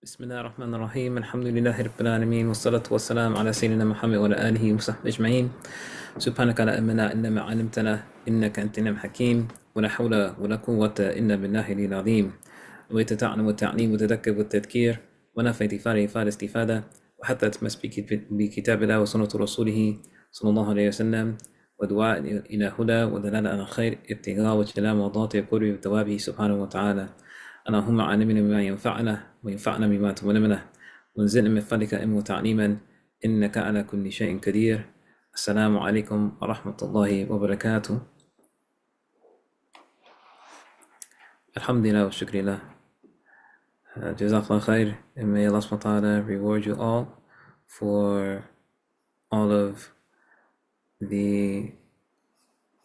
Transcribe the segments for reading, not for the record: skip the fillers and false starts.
بسم الله الرحمن الرحيم الحمد لله رب العالمين والصلاة والسلام على سيدنا محمد وعلى آله وصحبه أجمعين. سبحانك لا علم لنا إلا ما علمتنا إنك أنت العليم الحكيم ولا حول ولا قوة إلا بالله العلي العظيم. ويتتعلم والتعليم وتذكر والتذكير ونفع إفادة استفادة وحتى تمسك بكتاب الله وسنة رسوله صلى الله عليه وسلم ودعاء إلى هدى ودلالة على الخير ابتغاء وجلال مرضاته وقرب وثوابه سبحانه وتعالى. اللهم علمنا بما ينفعنا وينفعنا بما تعلمنا وانزلنا من فضلك علما وتعليما إنك على كل شيء قدير. السلام عليكم ورحمة الله وبركاته. الحمد لله والشكر لله. Jazakallah khair, and may Allah subhanahu wa ta'ala reward you all for all of the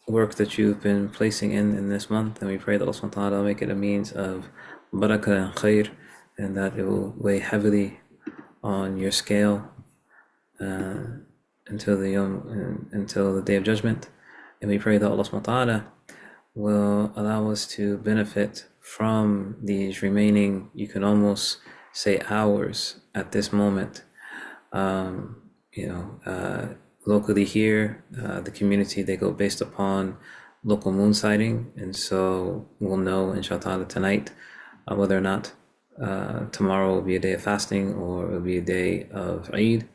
work that you've been placing in this month, and we pray that Allah subhanahu wa ta'ala make it a means of barakah and khair, and that it will weigh heavily on your scale until the day of judgment. And we pray that Allah subhanahu wa ta'ala will allow us to benefit from these remaining, you can almost say, hours at this moment. Locally here, the community, they go based upon local moon sighting, and so we'll know inshallah tonight whether or not tomorrow will be a day of fasting or it will be a day of Eid.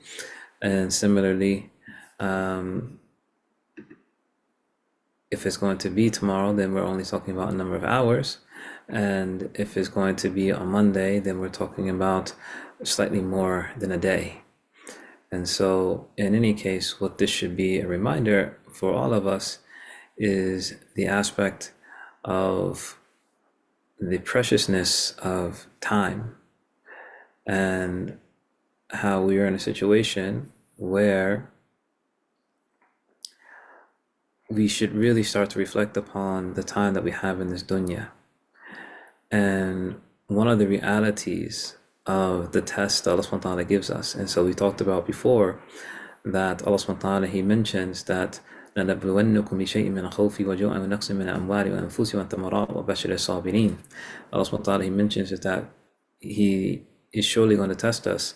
And similarly, if it's going to be tomorrow, then we're only talking about a number of hours, and if it's going to be on Monday, then we're talking about slightly more than a day. And so in any case, what this should be a reminder for all of us is the aspect of the preciousness of time, and how we are in a situation where we should really start to reflect upon the time that we have in this dunya. And one of the realities of the test that Allah subhanahu wa ta'ala gives us, and so we talked about before that Allah subhanahu wa ta'ala, He mentions that لَنَبْلُوَنَّكُمْ بِشَيْءٍ مِنَ الْخَوْفِ وَجُوعٍ وَنَقْصٍ مِنَ الْأَمْوَالِ وَالْأَنفُسِ وَالثَّمَرَاتِ وَبَشِّرِ الصَّابِرِينَ. Allah subhanahu wa ta'ala, He mentions is that He is surely going to test us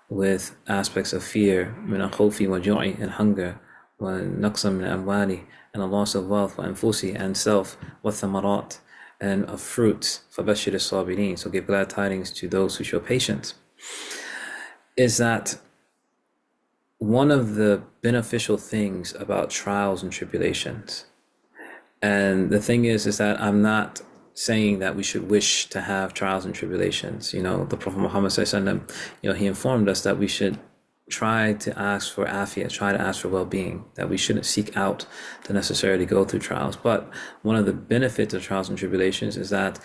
with aspects of fear, مِنَ الْخَوْفِ وَجُوعٍ, and hunger, وَنَقْصٍ مِنَ الْأَمْوَالِ, and a loss of wealth, وَأَنفُسِ, and self, وَالثَّمَرَاتِ, and of fruits, فَبَشِّرِ الصَّابِرِينَ, so give glad tidings to those who show patience. Is that one of the beneficial things about trials and tribulations? And the thing is that I'm not saying that we should wish to have trials and tribulations. The Prophet Muhammad sallallahu alaihi wasallam, he informed us that we should try to ask for afiyah, try to ask for well-being, that we shouldn't seek out to necessarily go through trials. But one of the benefits of trials and tribulations is that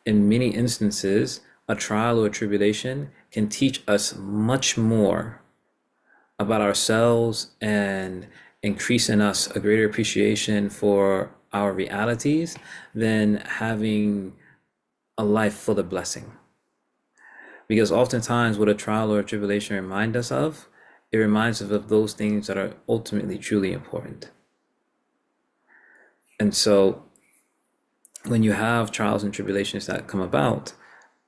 in many instances, a trial or a tribulation can teach us much more about ourselves and increase in us a greater appreciation for our realities than having a life full of blessing. Because oftentimes what a trial or a tribulation reminds us of, it reminds us of those things that are ultimately truly important. And so when you have trials and tribulations that come about,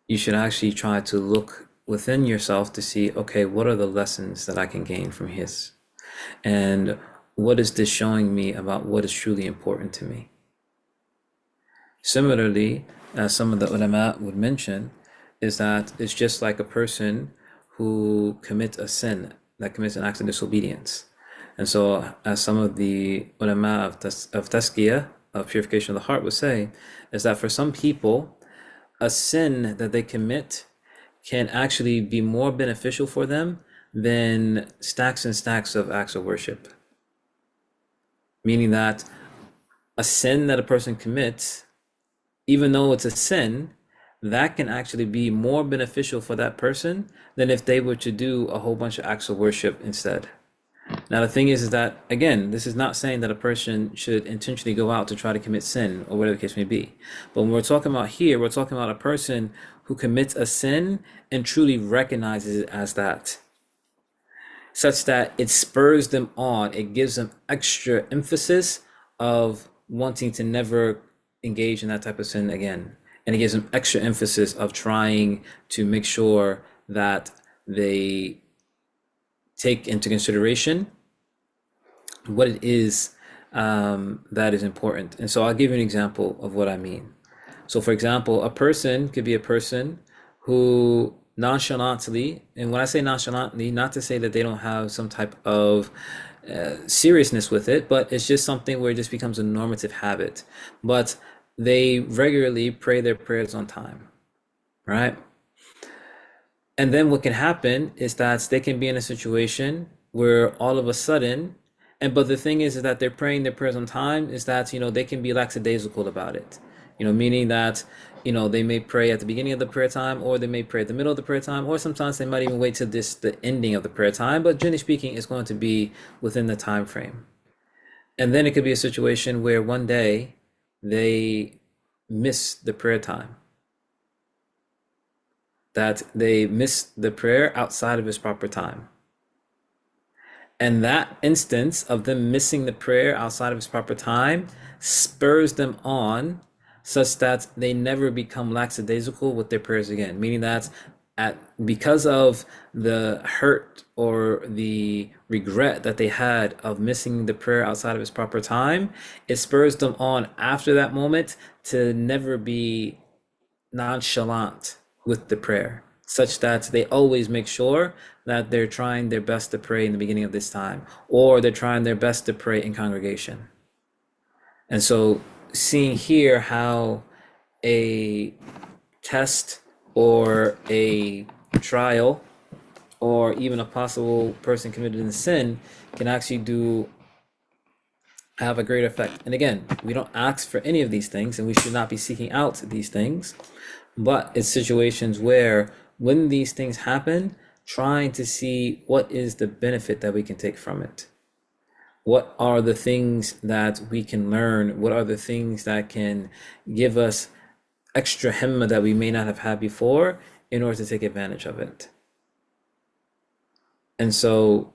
you should actually try to look within yourself to see, okay, what are the lessons that I can gain from his? And what is this showing me about what is truly important to me? Similarly, as some of the ulama would mention, is that it's just like a person who commits a sin, that commits an act of disobedience. And so as some of the ulama of tazkiyah, of purification of the heart, would say, is that for some people, a sin that they commit can actually be more beneficial for them than stacks and stacks of acts of worship. Meaning that a sin that a person commits, even though it's a sin, that can actually be more beneficial for that person than if they were to do a whole bunch of acts of worship instead. Now the thing is that, again, this is not saying that a person should intentionally go out to try to commit sin or whatever the case may be. But when we're talking about here, we're talking about a person who commits a sin and truly recognizes it as that, such that it spurs them on, it gives them extra emphasis of wanting to never engage in that type of sin again. And it gives them extra emphasis of trying to make sure that they take into consideration what it is that is important. And so I'll give you an example of what I mean. So, for example, a person could be a person who nonchalantly, and when I say nonchalantly, not to say that they don't have some type of seriousness with it, but it's just something where it just becomes a normative habit. But they regularly pray their prayers on time, right? And then what can happen is that they can be in a situation where all of a sudden, but the thing is that they're praying their prayers on time, is that, they can be lackadaisical about it. Meaning that, they may pray at the beginning of the prayer time, or they may pray at the middle of the prayer time, or sometimes they might even wait till the ending of the prayer time. But generally speaking, it's going to be within the time frame. And then it could be a situation where one day they miss the prayer time, that they miss the prayer outside of its proper time. And that instance of them missing the prayer outside of its proper time spurs them on such that they never become lackadaisical with their prayers again. Meaning that because of the hurt or the regret that they had of missing the prayer outside of its proper time, it spurs them on after that moment to never be nonchalant with the prayer, such that they always make sure that they're trying their best to pray in the beginning of this time, or they're trying their best to pray in congregation. And so seeing here how a test or a trial or even a possible person committed in sin can actually have a great effect. And again, we don't ask for any of these things, and we should not be seeking out these things, but it's situations where when these things happen, trying to see what is the benefit that we can take from it. What are the things that we can learn? What are the things that can give us extra himma that we may not have had before in order to take advantage of it? And so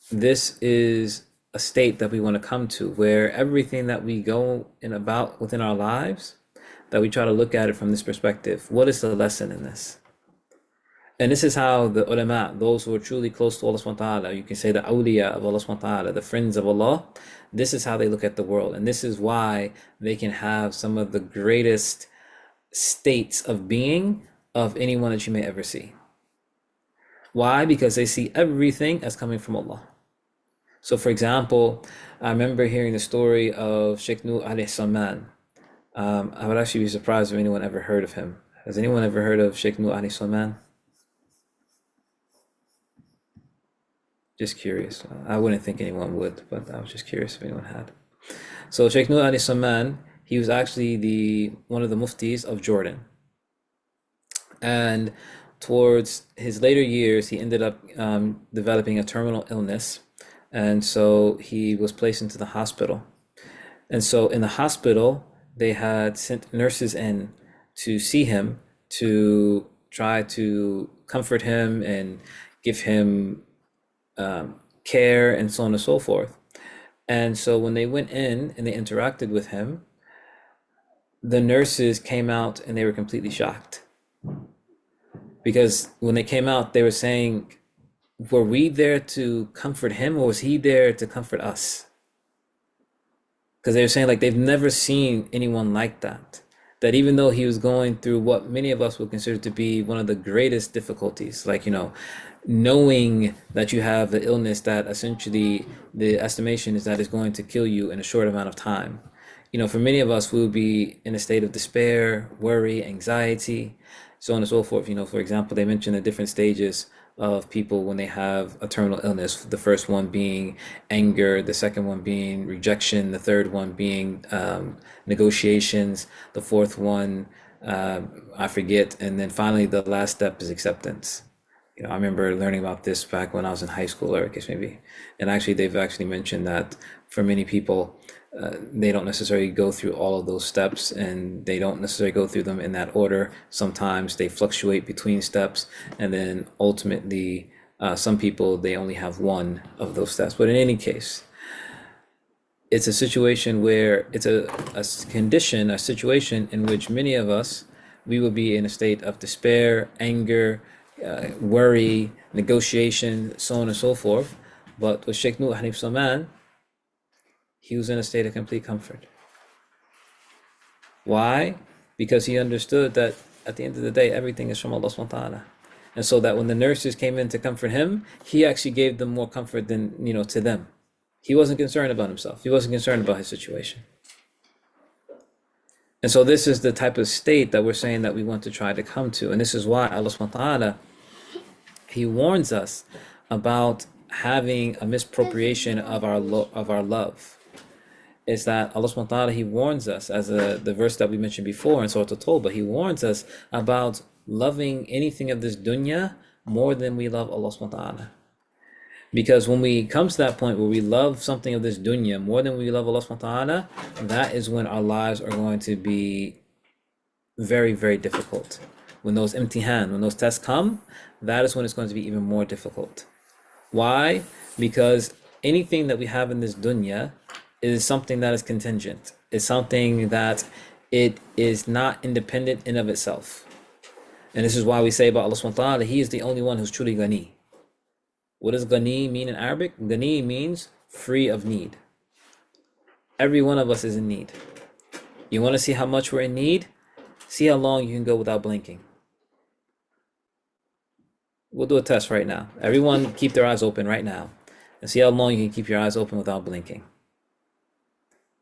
this is a state that we want to come to, where everything that we go in about within our lives, that we try to look at it from this perspective. What is the lesson in this? And this is how the ulama, those who are truly close to Allah subhanahu wa ta'ala, you can say the awliya of Allah subhanahu wa ta'ala, the friends of Allah, this is how they look at the world. And this is why they can have some of the greatest states of being of anyone that you may ever see. Why? Because they see everything as coming from Allah. So for example, I remember hearing the story of Sheikh Nuh alayhi salam. I would actually be surprised if anyone ever heard of him. Has anyone ever heard of Sheikh Nuh alayhi salam? Just curious. I wouldn't think anyone would, but I was just curious if anyone had. So Sheikh Nuh alayhi salam, he was actually one of the muftis of Jordan. And towards his later years, he ended up developing a terminal illness. And so he was placed into the hospital. And so in the hospital, they had sent nurses in to see him, to try to comfort him and give him care and so on and so forth. And so when they went in and they interacted with him, the nurses came out and they were completely shocked. Because when they came out, they were saying, were we there to comfort him, or was he there to comfort us? Because they were saying, like, they've never seen anyone like that. That even though he was going through what many of us would consider to be one of the greatest difficulties, like, knowing that you have the illness that essentially the estimation is that is going to kill you in a short amount of time. For many of us, we would be in a state of despair, worry, anxiety, so on and so forth. For example, they mentioned the different stages of people when they have a terminal illness. The first one being anger, the second one being rejection, the third one being negotiations, the fourth one, I forget, and then finally the last step is acceptance. I remember learning about this back when I was in high school, or I guess maybe, and actually they've actually mentioned that for many people, they don't necessarily go through all of those steps, and they don't necessarily go through them in that order. Sometimes they fluctuate between steps, and then ultimately some people, they only have one of those steps. But in any case, it's a situation where it's a condition, a situation in which many of us, we will be in a state of despair, anger, worry, negotiation, so on and so forth. But with Sheikh Nuh Hanif Salman, he was in a state of complete comfort. Why? Because he understood that at the end of the day, everything is from Allah subhanahu wa ta'ala. And so that when the nurses came in to comfort him, he actually gave them more comfort than, to them. He wasn't concerned about himself. He wasn't concerned about his situation. And so this is the type of state that we're saying that we want to try to come to. And this is why Allah subhanahu wa ta'ala, he warns us about having a misappropriation of our love. Is that Allah subhanahu wa ta'ala, he warns us, as the verse that we mentioned before in Surah At-Tawbah, he warns us about loving anything of this dunya more than we love Allah subhanahu wa ta'ala. Because when we come to that point where we love something of this dunya more than we love Allah subhanahu wa ta'ala, that is when our lives are going to be very, very difficult. When those imtihan, when those tests come, that is when it's going to be even more difficult. Why? Because anything that we have in this dunya is something that is contingent. It's something that it is not independent in of itself. And this is why we say about Allah subhanahu wa ta'ala, he is the only one who's truly ghani. What does ghani mean in Arabic? Ghani means free of need. Every one of us is in need. You want to see how much we're in need? See how long you can go without blinking. We'll do a test right now. Everyone keep their eyes open right now and see how long you can keep your eyes open without blinking.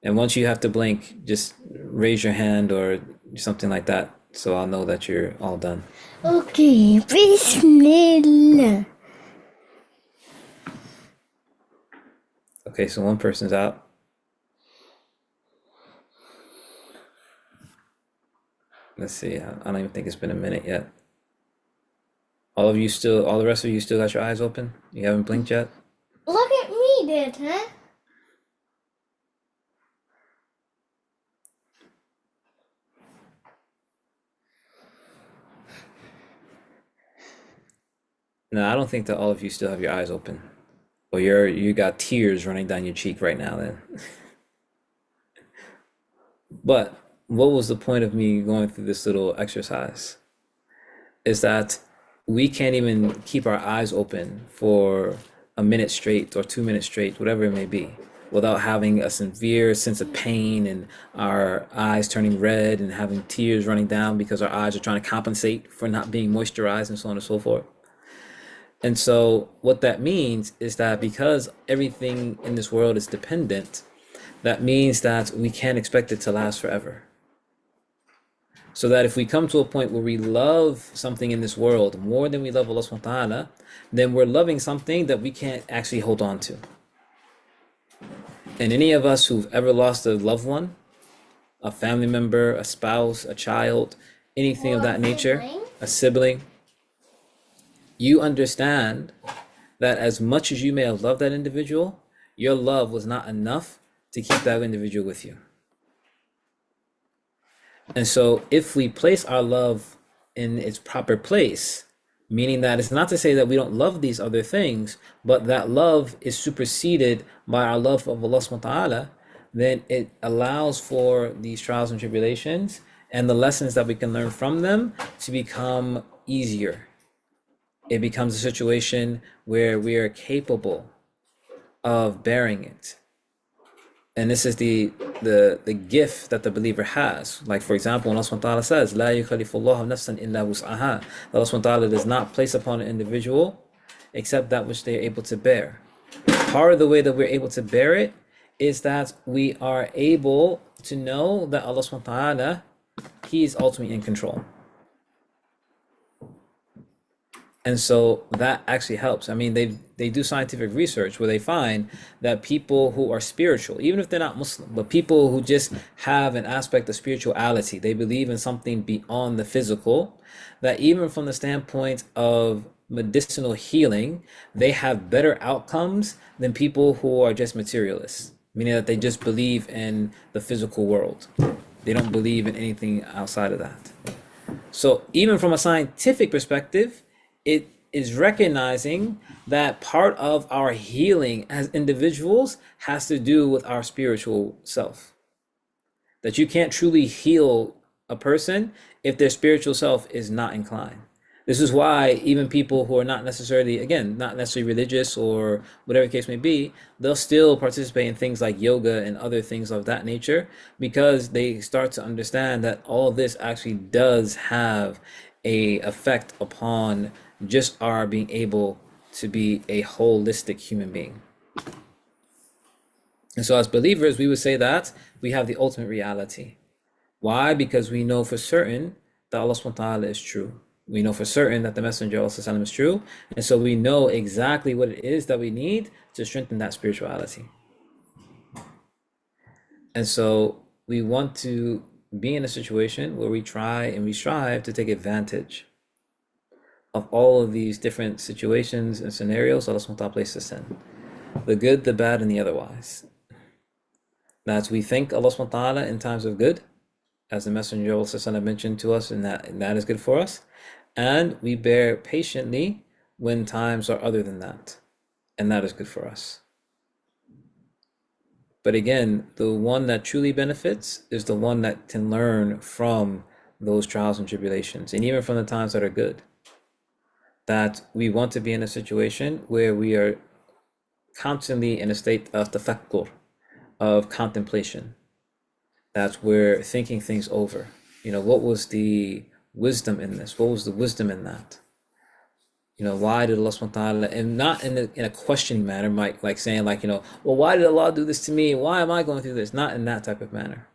And once you have to blink, just raise your hand or something like that, so I'll know that you're all done. Okay, Bismillah. Okay, so one person's out. Let's see, I don't even think it's been a minute yet. All the rest of you still got your eyes open? You haven't blinked yet? Look at me, Dad, huh? No, I don't think that all of you still have your eyes open. Or you got tears running down your cheek right now then. But what was the point of me going through this little exercise? Is that we can't even keep our eyes open for a minute straight or 2 minutes straight, whatever it may be, without having a severe sense of pain and our eyes turning red and having tears running down because our eyes are trying to compensate for not being moisturized and so on and so forth. And so what that means is that because everything in this world is dependent, that means that we can't expect it to last forever. So that if we come to a point where we love something in this world more than we love Allah subhanahu wa ta'ala, then we're loving something that we can't actually hold on to. And any of us who've ever lost a loved one, a family member, a spouse, a child, anything of that nature, a sibling, you understand that as much as you may have loved that individual, your love was not enough to keep that individual with you. And so if we place our love in its proper place, meaning that it's not to say that we don't love these other things, but that love is superseded by our love of Allah subhanahu wa ta'ala, then it allows for these trials and tribulations and the lessons that we can learn from them to become easier. It becomes a situation where we are capable of bearing it. And this is the gift that the believer has. Like, for example, when Allah subhanahu wa ta'ala says, "La yukallifullahu nafsan illa wus'aha," Allah subhanahu wa ta'ala does not place upon an individual except that which they are able to bear. Part of the way that we're able to bear it is that we are able to know that Allah subhanahu wa ta'ala, He is ultimately in control. And so that actually helps. I mean, they do scientific research where they find that people who are spiritual, even if they're not Muslim, but people who just have an aspect of spirituality, they believe in something beyond the physical, that even from the standpoint of medicinal healing, they have better outcomes than people who are just materialists, meaning that they just believe in the physical world. They don't believe in anything outside of that. So even from a scientific perspective, it is recognizing that part of our healing as individuals has to do with our spiritual self. That you can't truly heal a person if their spiritual self is not inclined. This is why even people who are not necessarily, again, not necessarily religious or whatever the case may be, they'll still participate in things like yoga and other things of that nature because they start to understand that all this actually does have a effect upon just our being able to be a holistic human being. And so as believers, we would say that we have the ultimate reality. Why? Because we know for certain that Allah subhanahu wa ta'ala is true. We know for certain that the Messenger of Allah is true. And so we know exactly what it is that we need to strengthen that spirituality. And so we want to be in a situation where we try and we strive to take advantage of all of these different situations and scenarios Allah subhanahu wa ta'ala places us in. The good, the bad, and the otherwise. That's we thank Allah subhanahu wa ta'ala in times of good, as the Messenger of Allah mentioned to us, and that is good for us. And we bear patiently when times are other than that, and that is good for us. But again, the one that truly benefits is the one that can learn from those trials and tribulations, and even from the times that are good. That we want to be in a situation where we are constantly in a state of tafakkur, of contemplation. That's where thinking things over. What was the wisdom in this? What was the wisdom in that? Why did Allah subhanahu wa ta'ala, and not in a questioning manner, like saying well, why did Allah do this to me? Why am I going through this? Not in that type of manner.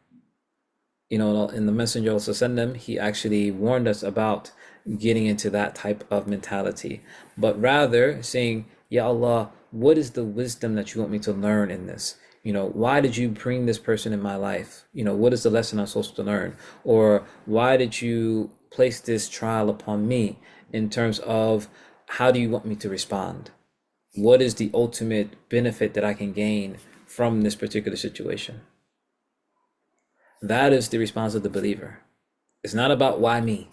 In the Messenger of Allah, he actually warned us about getting into that type of mentality, but rather saying, Ya Allah, what is the wisdom that you want me to learn in this? Why did you bring this person in my life? What is the lesson I'm supposed to learn? Or why did you place this trial upon me in terms of how do you want me to respond? What is the ultimate benefit that I can gain from this particular situation? That is the response of the believer. It's not about why me.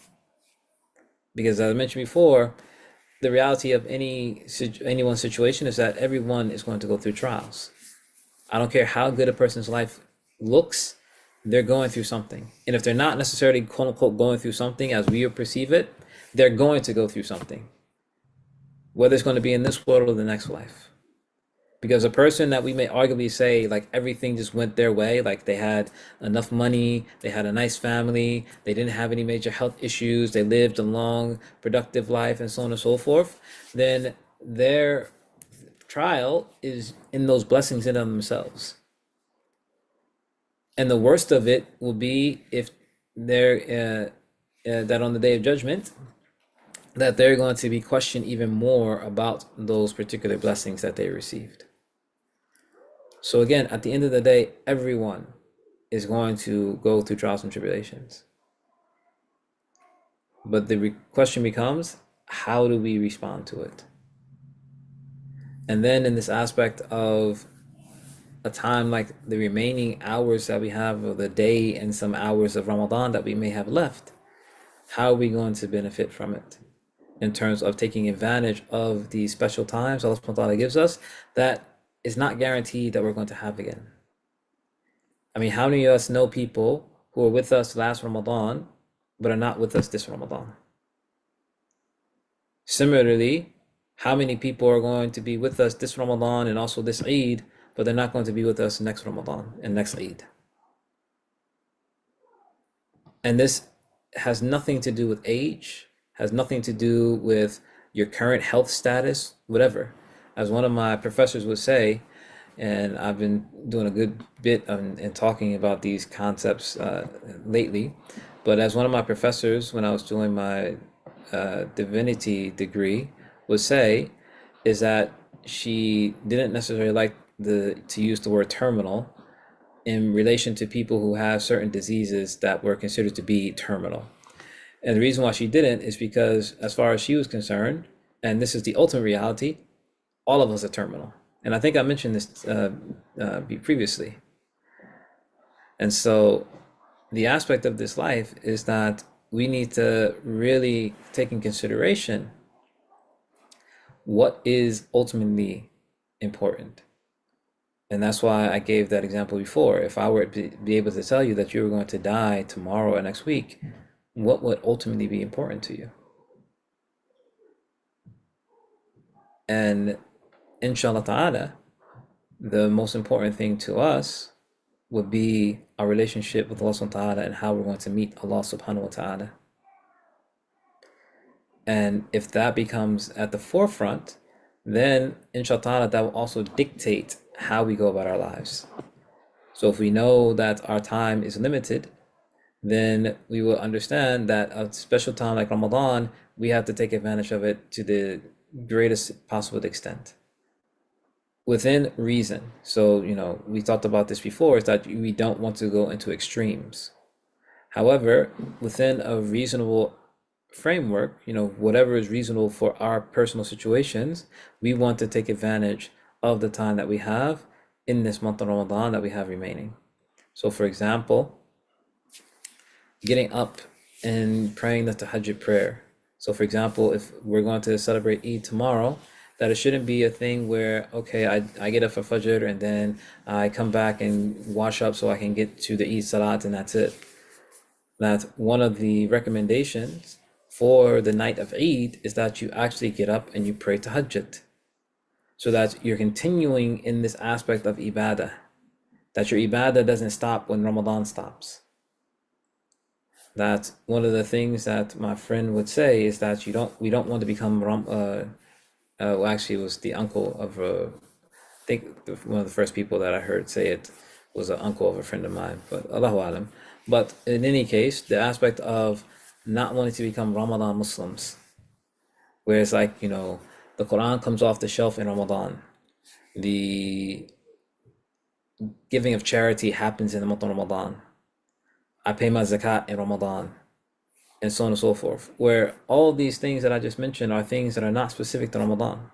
Because as I mentioned before, the reality of anyone's situation is that everyone is going to go through trials. I don't care how good a person's life looks, they're going through something. And if they're not necessarily quote unquote going through something as we perceive it, they're going to go through something. Whether it's going to be in this world or the next life. Because a person that we may arguably say like everything just went their way, like they had enough money, they had a nice family, they didn't have any major health issues, they lived a long, productive life, and so on and so forth, then their trial is in those blessings in themselves. And the worst of it will be if they're that on the day of judgment, that they're going to be questioned even more about those particular blessings that they received. So again, at the end of the day, everyone is going to go through trials and tribulations. But the question becomes, how do we respond to it? And then in this aspect of a time like the remaining hours that we have of the day and some hours of Ramadan that we may have left, how are we going to benefit from it? In terms of taking advantage of these special times Allah subhanahu wa ta'ala gives us that is not guaranteed that we're going to have again. I mean, how many of us know people who were with us last Ramadan but are not with us this Ramadan? Similarly, how many people are going to be with us this Ramadan and also this Eid, but they're not going to be with us next Ramadan and next Eid? And this has nothing to do with age, has nothing to do with your current health status, whatever. As one of my professors would say, and I've been doing a good bit in talking about these concepts lately, but as one of my professors when I was doing my divinity degree would say, is that she didn't necessarily like to use the word terminal in relation to people who have certain diseases that were considered to be terminal. And the reason why she didn't is because as far as she was concerned, and this is the ultimate reality, all of us are terminal. And I think I mentioned this previously. And so the aspect of this life is that we need to really take in consideration what is ultimately important. And that's why I gave that example before. If I were to be able to tell you that you were going to die tomorrow or next week, what would ultimately be important to you? And inshallah ta'ala, the most important thing to us would be our relationship with Allah subhanahu wa ta'ala and how we're going to meet Allah subhanahu wa ta'ala. And if that becomes at the forefront, then inshallah ta'ala, that will also dictate how we go about our lives. So if we know that our time is limited, then we will understand that a special time like Ramadan, we have to take advantage of it to the greatest possible extent within reason. So, we talked about this before, is that we don't want to go into extremes. However, within a reasonable framework, whatever is reasonable for our personal situations, we want to take advantage of the time that we have in this month of Ramadan that we have remaining. So, for example, getting up and praying the tahajjud prayer. So, for example, if we're going to celebrate Eid tomorrow, that it shouldn't be a thing where, okay, I get up for Fajr and then I come back and wash up so I can get to the Eid Salat and that's it. That one of the recommendations for the night of Eid is that you actually get up and you pray tahajjud, so that you're continuing in this aspect of ibadah, that your ibadah doesn't stop when Ramadan stops. That one of the things that my friend would say is that we don't want to become well, actually, it was the uncle of I think one of the first people that I heard say it was an uncle of a friend of mine, but Allahu Alam. But in any case, the aspect of not wanting to become Ramadan Muslims, where it's like, the Quran comes off the shelf in Ramadan, the giving of charity happens in the month of Ramadan, I pay my zakat in Ramadan, and so on and so forth, where all these things that I just mentioned are things that are not specific to Ramadan.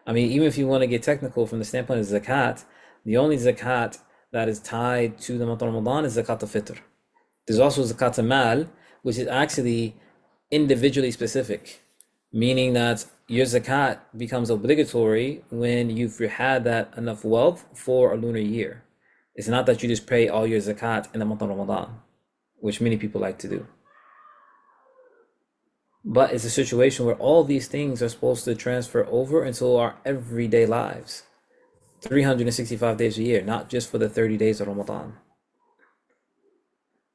I mean, even if you want to get technical from the standpoint of zakat, the only zakat that is tied to the month of Ramadan is zakat al-fitr. There's also zakat al-mal, which is actually individually specific, meaning that your zakat becomes obligatory when you've had that enough wealth for a lunar year. It's not that you just pay all your zakat in the month of Ramadan, which many people like to do. But it's a situation where all these things are supposed to transfer over into our everyday lives, 365 days a year, not just for the 30 days of Ramadan.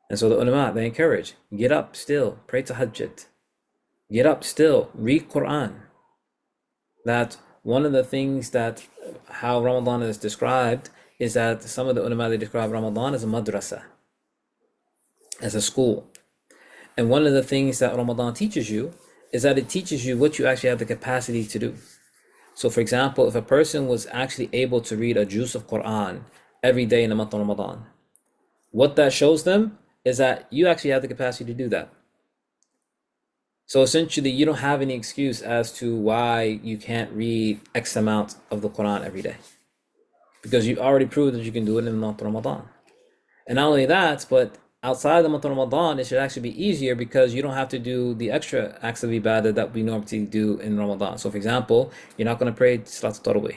And so the ulama, they encourage, get up still, pray tahajjud. Get up still, read Quran. That one of the things that how Ramadan is described is that some of the ulama, they describe Ramadan as a madrasa, as a school. And one of the things that Ramadan teaches you is that it teaches you what you actually have the capacity to do. So for example, if a person was actually able to read a juz of Quran every day in the month of Ramadan, what that shows them is that you actually have the capacity to do that. So essentially, you don't have any excuse as to why you can't read X amount of the Quran every day, because you already proved that you can do it in the month of Ramadan. And not only that, but outside the month of Ramadan, it should actually be easier because you don't have to do the extra acts of ibadah that we normally do in Ramadan. So for example, you're not going to pray Salat al-Tarawih.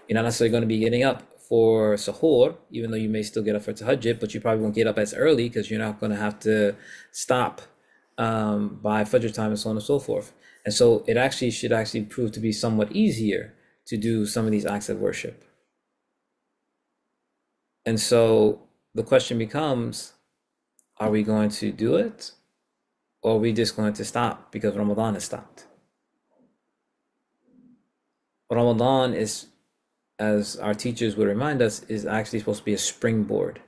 You're not necessarily going to be getting up for sahur, even though you may still get up for tahajjud, but you probably won't get up as early because you're not going to have to stop by Fajr time and so on and so forth. And so it actually should actually prove to be somewhat easier to do some of these acts of worship. And so the question becomes, are we going to do it, or are we just going to stop because Ramadan has stopped? Ramadan is, as our teachers would remind us, is actually supposed to be a springboard,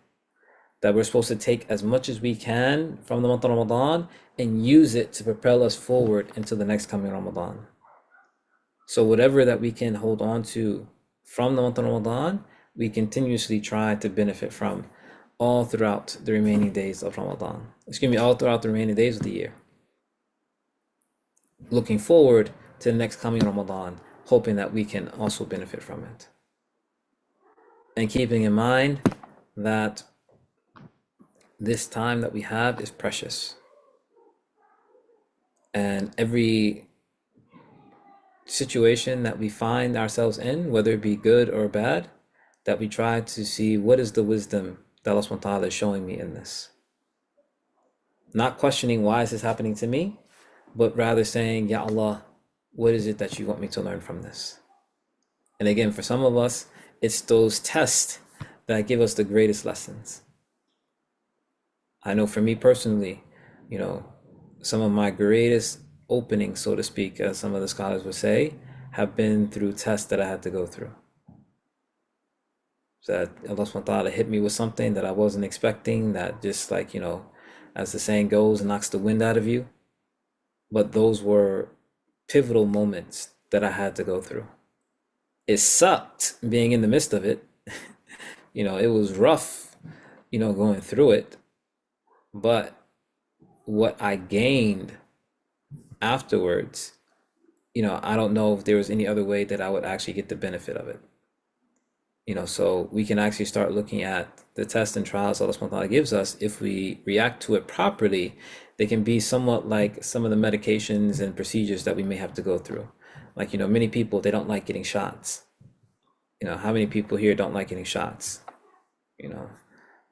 that we're supposed to take as much as we can from the month of Ramadan and use it to propel us forward into the next coming Ramadan. So whatever that we can hold on to from the month of Ramadan, we continuously try to benefit from all throughout the remaining days of Ramadan. All throughout the remaining days of the year. Looking forward to the next coming Ramadan, hoping that we can also benefit from it. And keeping in mind that this time that we have is precious. And every situation that we find ourselves in, whether it be good or bad, that we try to see what is the wisdom that Allah subhanahu wa ta'ala is showing me in this. Not questioning why is this happening to me, but rather saying, Ya Allah, what is it that you want me to learn from this? And again, for some of us, it's those tests that give us the greatest lessons. I know for me personally, you know, some of my greatest openings, so to speak, as some of the scholars would say, have been through tests that I had to go through. So that Allah subhanahu wa ta'ala hit me with something that I wasn't expecting, that just like, as the saying goes, knocks the wind out of you. But those were pivotal moments that I had to go through. It sucked being in the midst of it. It was rough, going through it. But what I gained afterwards, I don't know if there was any other way that I would actually get the benefit of it. So we can actually start looking at the tests and trials Allah subhanahu wa ta'ala gives us. If we react to it properly, they can be somewhat like some of the medications and procedures that we may have to go through. Like, many people, they don't like getting shots. How many people here don't like getting shots? You know,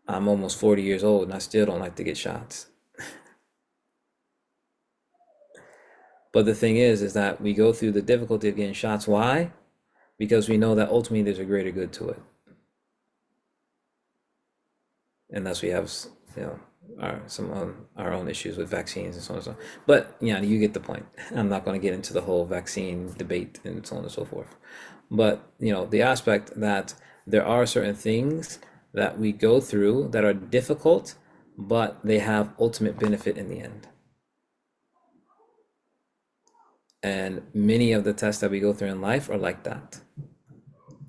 I'm almost 40 years old and I still don't like to get shots. But the thing is that we go through the difficulty of getting shots. Why? Because we know that ultimately there's a greater good to it. Unless we have, our own issues with vaccines and so on and so on. But yeah, you get the point. I'm not going to get into the whole vaccine debate and so on and so forth. But the aspect that there are certain things that we go through that are difficult, but they have ultimate benefit in the end. And many of the tests that we go through in life are like that.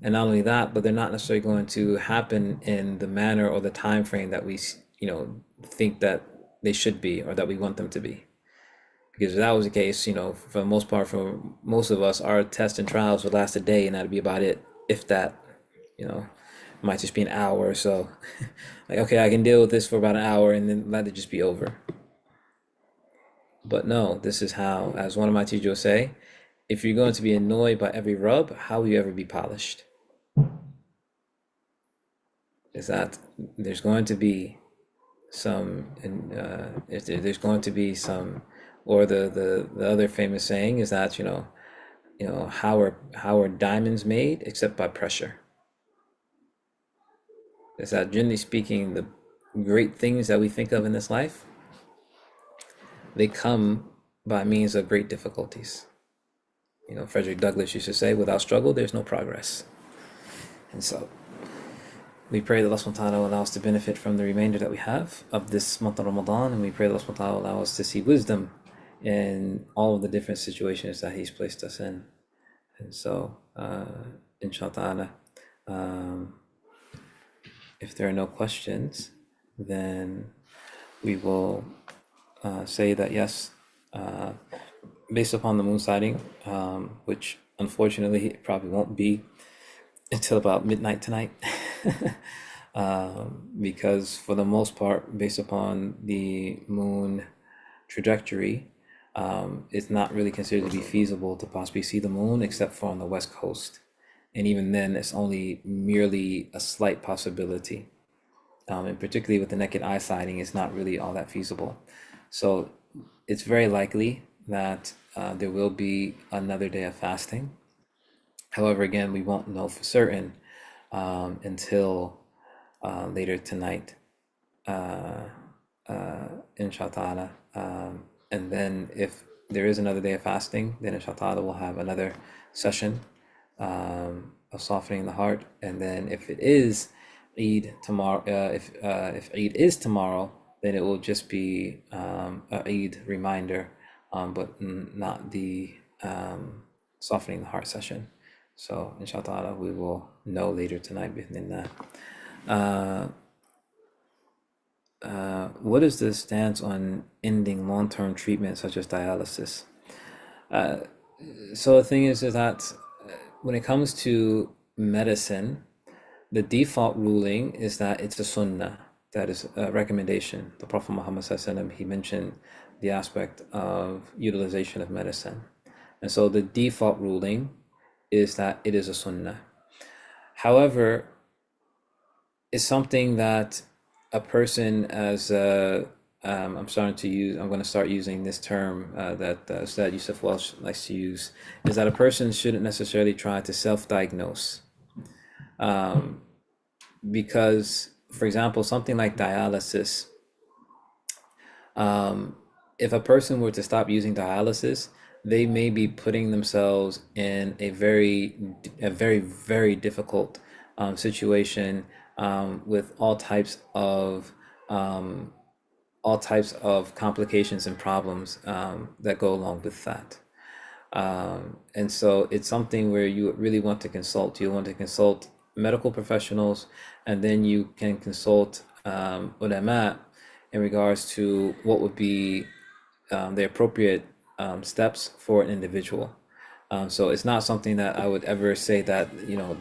And not only that, but they're not necessarily going to happen in the manner or the time frame that we, think that they should be or that we want them to be. Because if that was the case, for the most part, for most of us, our tests and trials would last a day and that'd be about it. If that, it might just be an hour or so. Like, okay, I can deal with this for about an hour and then let it just be over. But no, this is how, as one of my teachers will say, if you're going to be annoyed by every rub, how will you ever be polished? Is that there's going to be some, if there's going to be some, or the other famous saying is that, how are diamonds made except by pressure? Is that generally speaking, the great things that we think of in this life, they come by means of great difficulties. Frederick Douglass used to say, without struggle, there's no progress. And so we pray that Allah subhanahu wa ta'ala will allow us to benefit from the remainder that we have of this month of Ramadan, and we pray that Allah subhanahu wa ta'ala will allow us to see wisdom in all of the different situations that He's placed us in. And so, inshallah, if there are no questions, then we will say that yes, based upon the moon sighting, which unfortunately it probably won't be until about midnight tonight, because for the most part, based upon the moon trajectory, it's not really considered to be feasible to possibly see the moon except for on the west coast. And even then, it's only merely a slight possibility. And particularly with the naked eye sighting, it's not really all that feasible. So it's very likely that there will be another day of fasting. However, again, we won't know for certain until later tonight, inshallah. And then if there is another day of fasting, then inshallah we'll have another session of softening the heart. And then if it is Eid tomorrow, if Eid is tomorrow, then it will just be a Eid reminder, but not the softening the heart session. So inshallah we will know later tonight within that. What is the stance on ending long-term treatment such as dialysis? So the thing is that when it comes to medicine, the default ruling is that it's a sunnah, that is a recommendation. The Prophet Muhammad SAW, he mentioned the aspect of utilization of medicine. And so the default ruling is that it is a sunnah. However, it's something that a person as a I'm starting to use, I'm going to start using this term that Ustadh Yusuf Welsh likes to use, is that a person shouldn't necessarily try to self-diagnose. Because, for example, something like dialysis, if a person were to stop using dialysis, they may be putting themselves in very difficult situation with all types of complications and problems that go along with that. And so it's something where you really want to consult. You want to consult medical professionals, and then you can consult ulama in regards to what would be the appropriate steps for an individual. So it's not something that I would ever say that,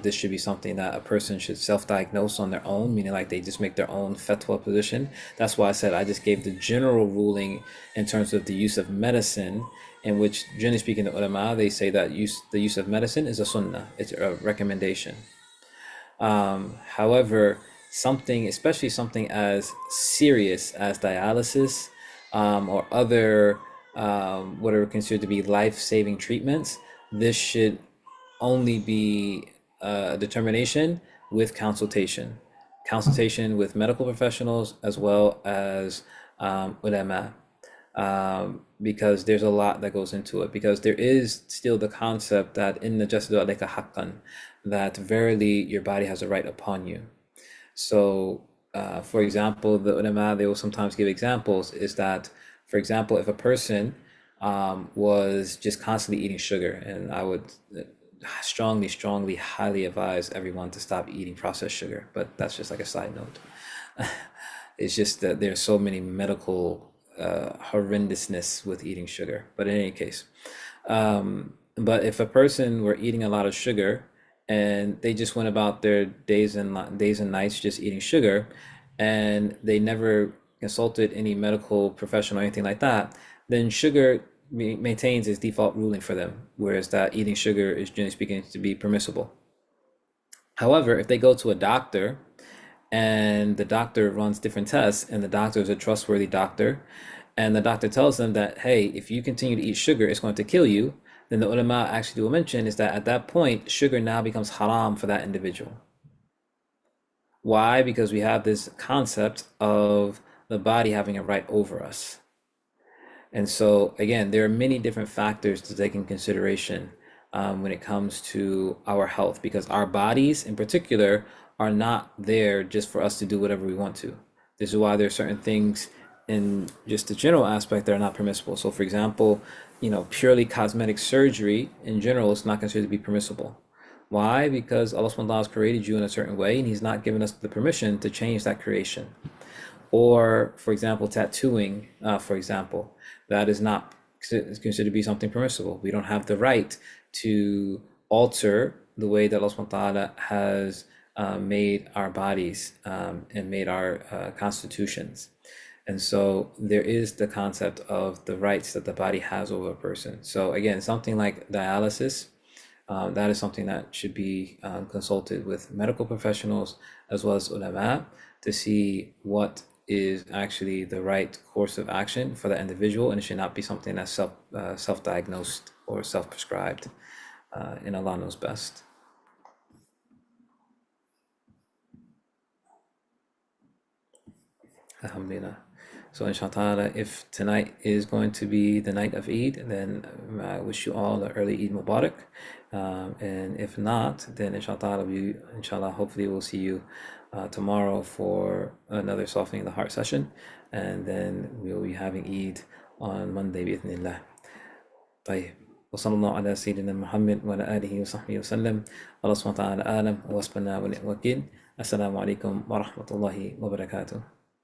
this should be something that a person should self-diagnose on their own, meaning like they just make their own fatwa position. That's why I said I just gave the general ruling in terms of the use of medicine, in which, generally speaking, the ulama, they say that the use of medicine is a sunnah, it's a recommendation. However, especially something as serious as dialysis, or other what are considered to be life-saving treatments, this should only be a determination with consultation with medical professionals as well as ulama, because there's a lot that goes into it. Because there is still the concept that in the jasadu alayka haqqan, that verily your body has a right upon you. So, for example, the ulama, they will sometimes give examples, is that, for example, if a person was just constantly eating sugar, and I would strongly, highly advise everyone to stop eating processed sugar, but that's just like a side note. It's just that there's so many medical horrendousness with eating sugar. But in any case, but if a person were eating a lot of sugar and they just went about their days and nights just eating sugar, and they never consulted any medical professional or anything like that, then sugar maintains its default ruling for them, whereas that eating sugar is, generally speaking, to be permissible. However, if they go to a doctor and the doctor runs different tests, and the doctor is a trustworthy doctor, and the doctor tells them that, hey, if you continue to eat sugar, it's going to kill you, then the ulama actually will mention is that at that point, sugar now becomes haram for that individual. Why? Because we have this concept of the body having a right over us. And so, again, there are many different factors to take in consideration when it comes to our health, because our bodies in particular are not there just for us to do whatever we want to. This is why there are certain things in just the general aspect that are not permissible. So, for example, purely cosmetic surgery in general is not considered to be permissible. Why? Because Allah subhanahu wa ta'ala has created you in a certain way, and He's not given us the permission to change that creation. Or, for example, tattooing, for example, that is not considered to be something permissible. We don't have the right to alter the way that Allah subhanahu wa ta'ala has made our bodies and made our constitutions. And so there is the concept of the rights that the body has over a person. So again, something like dialysis, that is something that should be consulted with medical professionals as well as ulama to see what is actually the right course of action for the individual, and it should not be something that's self-diagnosed or self-prescribed. And Allah knows best. Alhamdulillah. So inshallah, if tonight is going to be the night of Eid, then I wish you all an early Eid Mubarak. And if not, then inshallah, hopefully we'll see you tomorrow for another softening the heart session, and then we'll be having Eid on Monday بإذن طيب. وصلى الله على سيدنا محمد وعلى آله وصحبه وسلم. الله سبحانه وتعالى أعلم وحسبنا ونعم الوكيل. السلام عليكم ورحمة الله وبركاته.